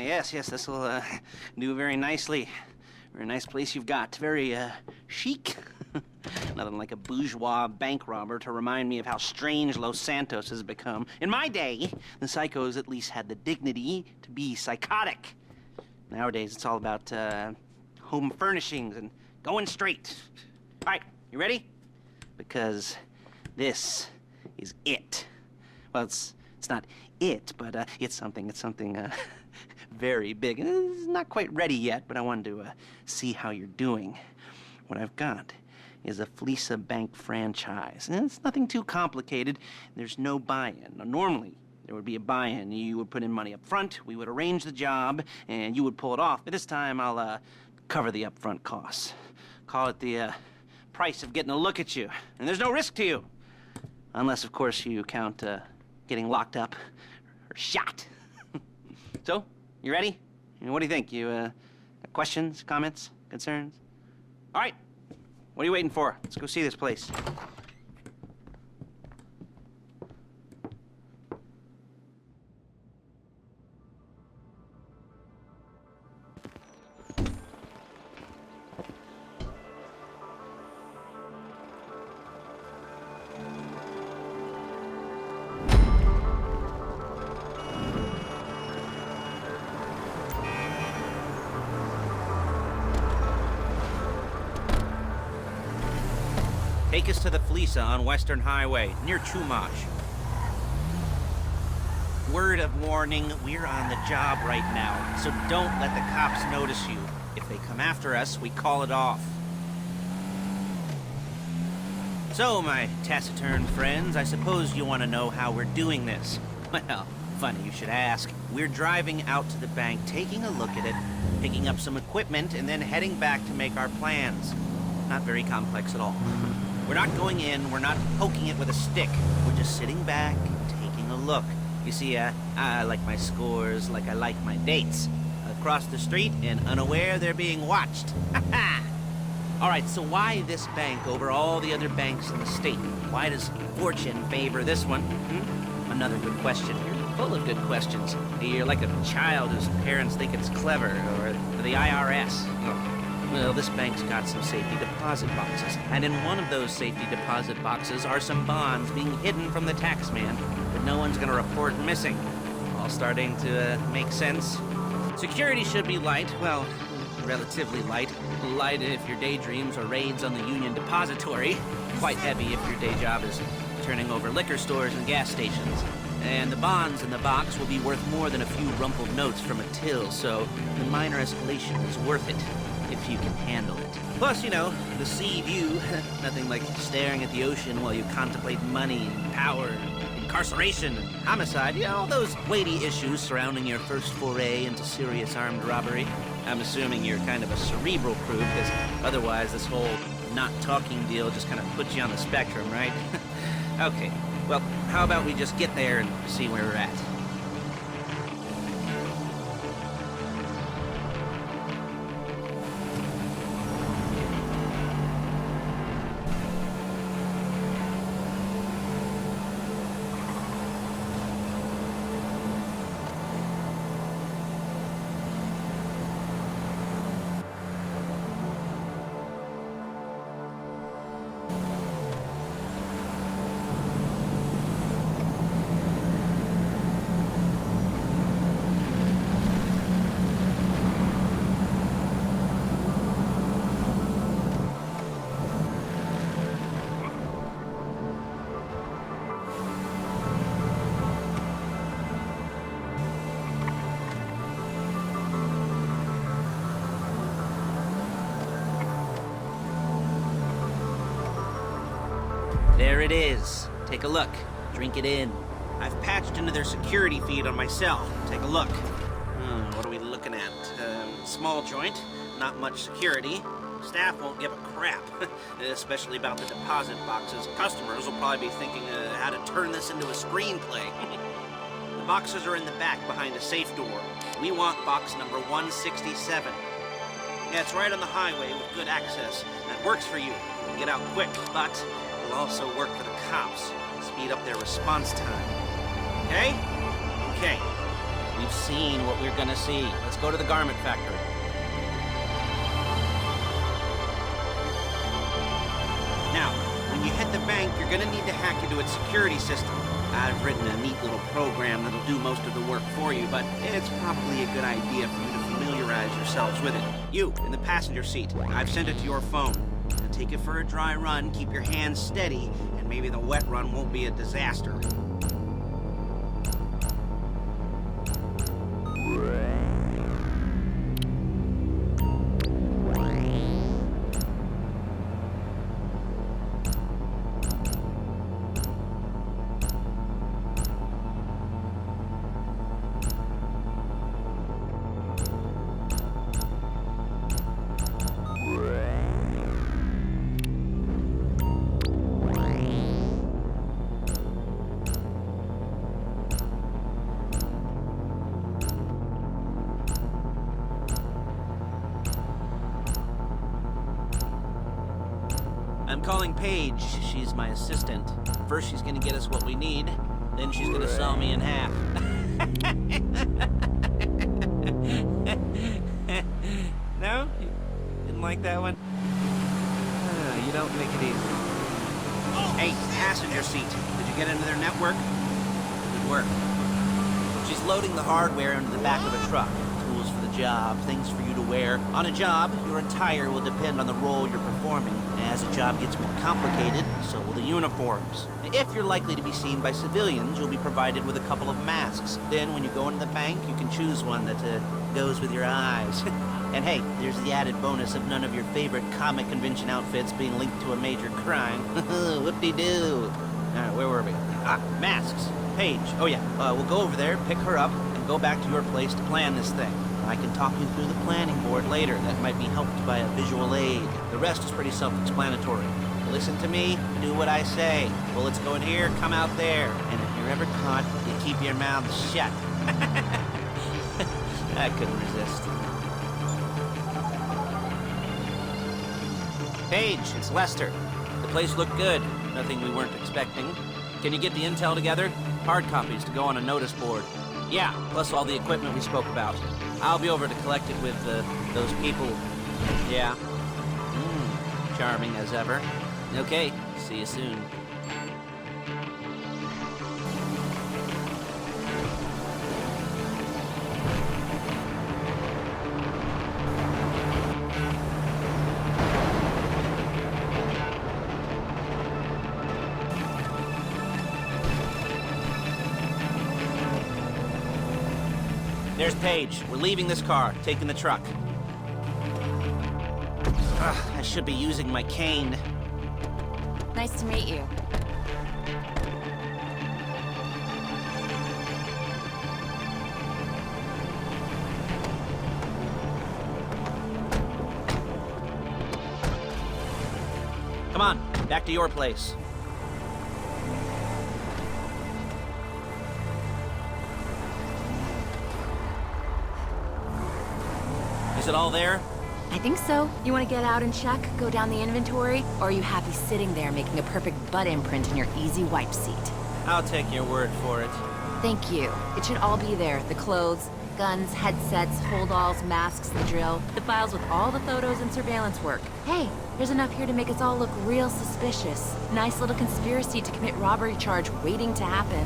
yes, this will do very nicely. Very nice place you've got. Very chic. Nothing like a bourgeois bank robber to remind me of how strange Los Santos has become. In my day, the psychos at least had the dignity to be psychotic. Nowadays, it's all about home furnishings and going straight. All right, you ready? Because this is it. Well, it's not it, but it's something very big. It's not quite ready yet, but I wanted to see how you're doing. What I've got is a Fleeca bank franchise. And it's nothing too complicated. There's no buy-in. Now, normally, there would be a buy-in. You would put in money up front, we would arrange the job, and you would pull it off. But this time, I'll cover the upfront costs. Call it the price of getting a look at you. And there's no risk to you. Unless, of course, you count getting locked up or shot. So, you ready? What do you think? You got questions, comments, concerns? All right. What are you waiting for? Let's go see this place. Take us to the Fleeca on Western Highway, near Chumash. Word of warning, we're on the job right now, so don't let the cops notice you. If they come after us, we call it off. So, my taciturn friends, I suppose you want to know how we're doing this. Well, funny you should ask. We're driving out to the bank, taking a look at it, picking up some equipment, and then heading back to make our plans. Not very complex at all. We're not going in, we're not poking it with a stick. We're just sitting back, taking a look. You see, I like my scores like I like my dates. Across the street and unaware they're being watched. Ha-ha! All right, so why this bank over all the other banks in the state? Why does fortune favor this one? Another good question. You're full of good questions. You're like a child whose parents think it's clever, or the IRS. Well, this bank's got some safety deposit boxes, and in one of those safety deposit boxes are some bonds being hidden from the tax man that no one's gonna report missing. All starting to make sense. Security should be light, well, relatively light. Light if your daydreams are raids on the Union Depository. Quite heavy if your day job is turning over liquor stores and gas stations. And the bonds in the box will be worth more than a few rumpled notes from a till, so the minor escalation is worth it. If you can handle it. Plus, you know, the sea view. Nothing like staring at the ocean while you contemplate money and power, incarceration and homicide. You know, all those weighty issues surrounding your first foray into serious armed robbery. I'm assuming you're kind of a cerebral crew, because otherwise this whole not talking deal just kind of puts you on the spectrum, right? Okay, well, how about we just get there and see where we're at? There it is. Take a look. Drink it in. I've patched into their security feed on my cell. Take a look. What are we looking at? Small joint, not much security. Staff won't give a crap, especially about the deposit boxes. Customers will probably be thinking how to turn this into a screenplay. The boxes are in the back behind a safe door. We want box number 167. Yeah, it's right on the highway with good access. That works for you. Get out quick, but will also work for the cops. Speed up their response time. Okay? Okay. We've seen what we're gonna see. Let's go to the garment factory. Now, when you hit the bank, you're gonna need to hack into its security system. I've written a neat little program that'll do most of the work for you, but it's probably a good idea for you to familiarize yourselves with it. You, in the passenger seat, I've sent it to your phone. Now take it for a dry run, keep your hands steady, and maybe the wet run won't be a disaster. I'm calling Paige. She's my assistant. First, she's gonna get us what we need. Then she's gonna saw me in half. No? You didn't like that one? You don't make it easy. Hey, passenger seat. Did you get into their network? Good work. She's loading the hardware into the back of a truck. Tools for the job, things for you to wear. On a job, your attire will depend on the role you're performing. As the job gets more complicated, so will the uniforms. If you're likely to be seen by civilians, you'll be provided with a couple of masks. Then when you go into the bank, you can choose one that goes with your eyes. And hey, there's the added bonus of none of your favorite comic convention outfits being linked to a major crime. Whoop-de-doo. Alright, where were we? Masks. Paige. Oh yeah, we'll go over there, pick her up, and go back to your place to plan this thing. I can talk you through the planning board later. That might be helped by a visual aid. The rest is pretty self-explanatory. Listen to me, do what I say. Bullets go in here, come out there. And if you're ever caught, you keep your mouth shut. I couldn't resist. Paige, it's Lester. The place looked good. Nothing we weren't expecting. Can you get the intel together? Hard copies to go on a notice board. Yeah, plus all the equipment we spoke about. I'll be over to collect it with, those people. Yeah. Charming as ever. Okay, see you soon. There's Paige. We're leaving this car, taking the truck. I should be using my cane. Nice to meet you. Come on, back to your place. Is it all there? I think so. You want to get out and check, go down the inventory, or are you happy sitting there making a perfect butt imprint in your easy wipe seat? I'll take your word for it. Thank you. It should all be there. The clothes, guns, headsets, holdalls, masks, the drill, the files with all the photos and surveillance work. Hey, there's enough here to make us all look real suspicious. Nice little conspiracy to commit robbery charge waiting to happen.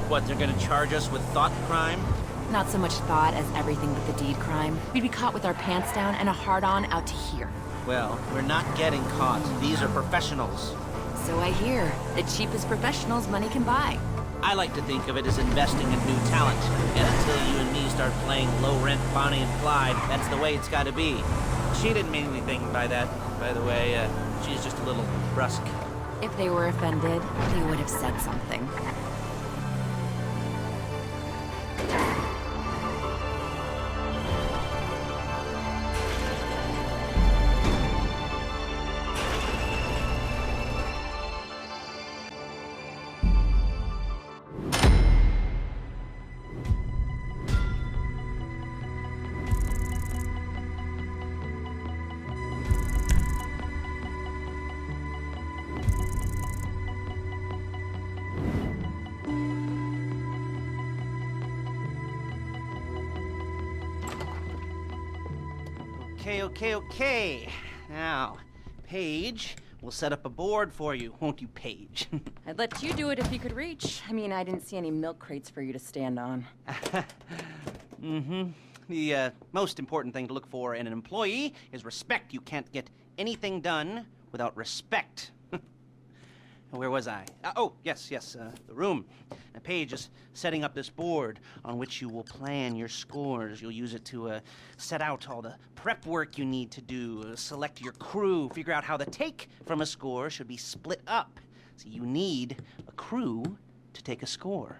What, they're gonna charge us with thought crime? Not so much thought as everything but the deed crime. We'd be caught with our pants down and a hard-on out to here. Well, we're not getting caught. These are professionals. So I hear. The cheapest professionals money can buy. I like to think of it as investing in new talent. And until you and me start playing low-rent Bonnie and Clyde, that's the way it's gotta be. She didn't mean anything by that, by the way. She's just a little brusque. If they were offended, they would have said something. Okay. Now, Paige, we'll set up a board for you, won't you, Paige? I'd let you do it if you could reach. I mean, I didn't see any milk crates for you to stand on. The most important thing to look for in an employee is respect. You can't get anything done without respect. Where was I? Yes, the room. Now, Paige is setting up this board on which you will plan your scores. You'll use it to set out all the prep work you need to do, select your crew, figure out how the take from a score should be split up. So you need a crew to take a score.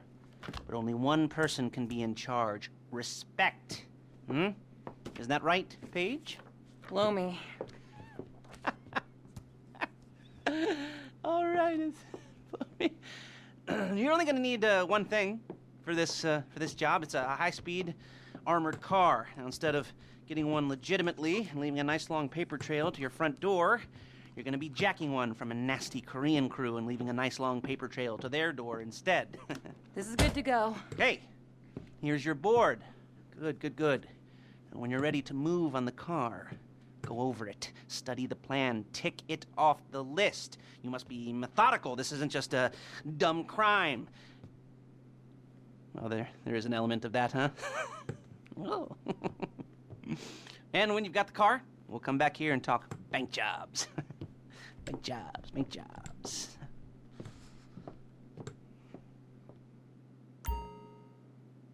But only one person can be in charge. Respect. Isn't that right, Paige? Blow me. All right. You're only going to need one thing for this job. It's a high-speed armored car. Now, instead of getting one legitimately and leaving a nice long paper trail to your front door, you're going to be jacking one from a nasty Korean crew and leaving a nice long paper trail to their door instead. This is good to go. Okay, here's your board. Good. And when you're ready to move on the car, go over it, study the plan, tick it off the list. You must be methodical. This isn't just a dumb crime. Well, there is an element of that, huh? Oh. And when you've got the car, we'll come back here and talk bank jobs. Bank jobs.